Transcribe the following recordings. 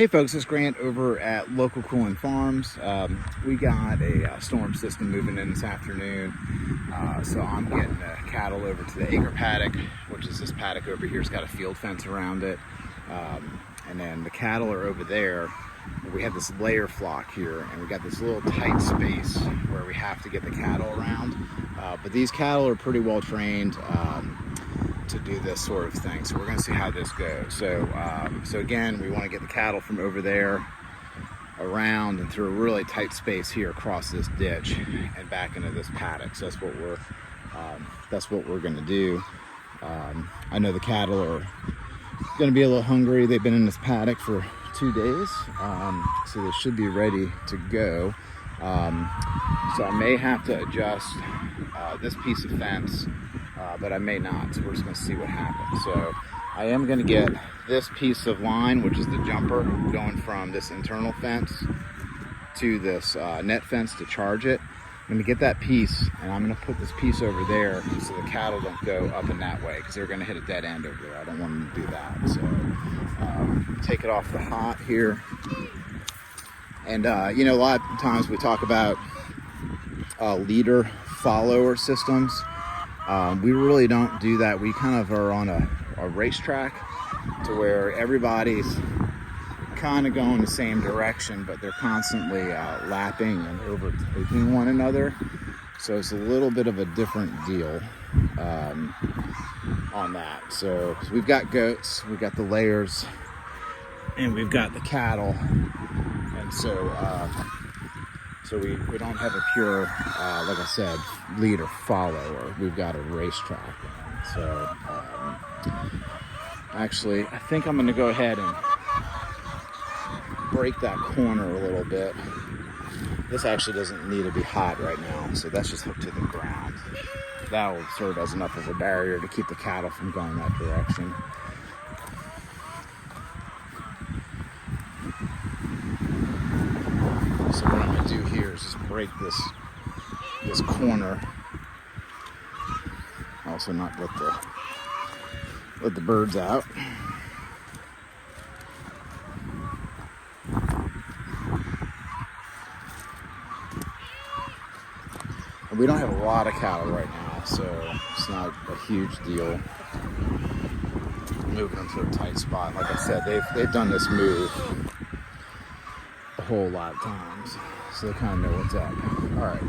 Hey folks, it's Grant over at Local Cooling Farms. We got a storm system moving in this afternoon, so I'm getting the cattle over to the acre paddock, which is this paddock over here. It's got a field fence around it, and then the cattle are over there. We have this layer flock here, and we got this little tight space where we have to get the cattle around, but these cattle are pretty well trained to do this sort of thing, so we're going to see how this goes. So again, we want to get the cattle from over there around and through a really tight space here across this ditch and back into this paddock. So that's what we're going to do. I know the cattle are going to be a little hungry. They've been in this paddock for 2 days, so they should be ready to go. So I may have to adjust this piece of fence, but I may not, so we're just going to see what happens. So I am going to get this piece of line, which is the jumper, going from this internal fence to this net fence to charge it. I'm going to get that piece, and I'm going to put this piece over there so the cattle don't go up in that way, because they're going to hit a dead end over there. I don't want them to do that. So take it off the hot here. And you know, a lot of times we talk about leader follower systems. We really don't do that. We kind of are on a racetrack to where everybody's kind of going the same direction, but they're constantly lapping and overtaking one another. So it's a little bit of a different deal on that. So we've got goats, we've got the layers, and we've got the cattle. And so we don't have a pure, like I said, lead or follow. We've got a racetrack. So actually, I think I'm going to go ahead and break that corner a little bit. This actually doesn't need to be hot right now, so that's just hooked to the ground. That will serve as enough of a barrier to keep the cattle from going that direction. So what I'm going to do here is just break this corner. Also not let the birds out. And we don't have a lot of cattle right now, so it's not a huge deal moving them to a tight spot. Like I said, they've done this move a whole lot of times, so they kind of know what's up. All right.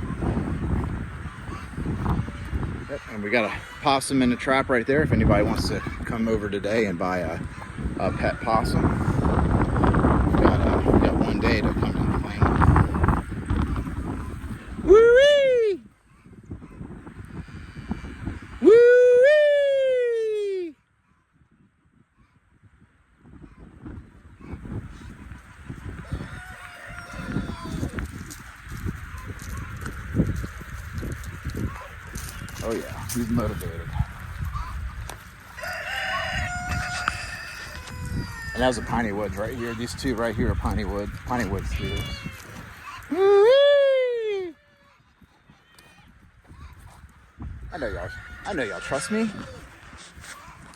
Yep, and we got a possum in the trap right there if anybody wants to come over today and buy a pet possum. We got 1 day to come and claim them. Woo-wee! Woo-wee! Oh yeah, he's motivated. And that was a piney woods right here. These two right here are piney woods too. Woo-wee! I know y'all trust me.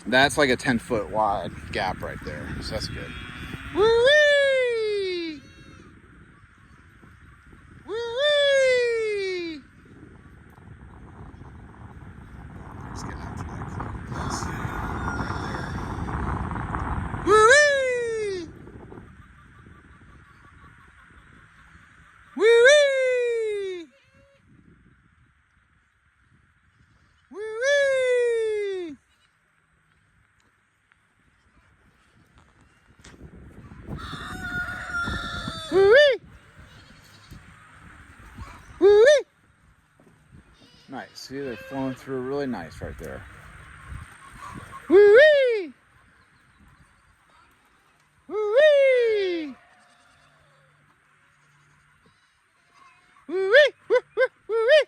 That's like a 10-foot wide gap right there, so that's good. Woo-wee! Woo-wee! Just getting out to that place right there. Woo-wee! Woo-wee! Woo-wee! Woo-wee! Woo-wee! Nice. See, they're flowing through really nice right there. Woo-wee! Woo-wee! Woo-wee! Woo-wee!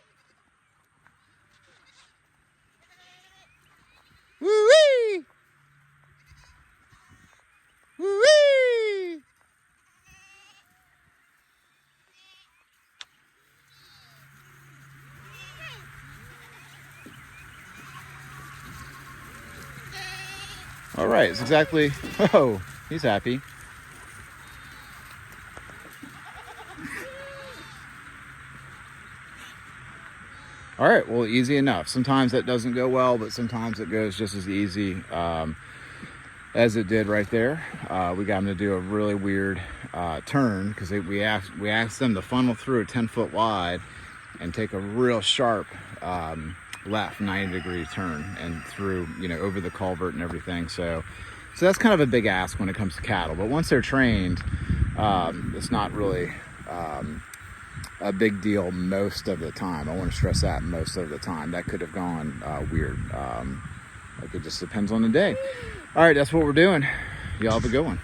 Woo-wee! Woo-wee! All right, it's exactly, oh, he's happy. All right, well, easy enough. Sometimes that doesn't go well, but sometimes it goes just as easy as it did right there. We got them to do a really weird turn because we asked them to funnel through a 10-foot wide and take a real sharp left 90-degree turn and through, you know, over the culvert and everything. So that's kind of a big ask when it comes to cattle. But once they're trained, it's not really a big deal most of the time. I want to stress that, most of the time. That could have gone weird. Like, it just depends on the day. All right, that's what we're doing. Y'all have a good one.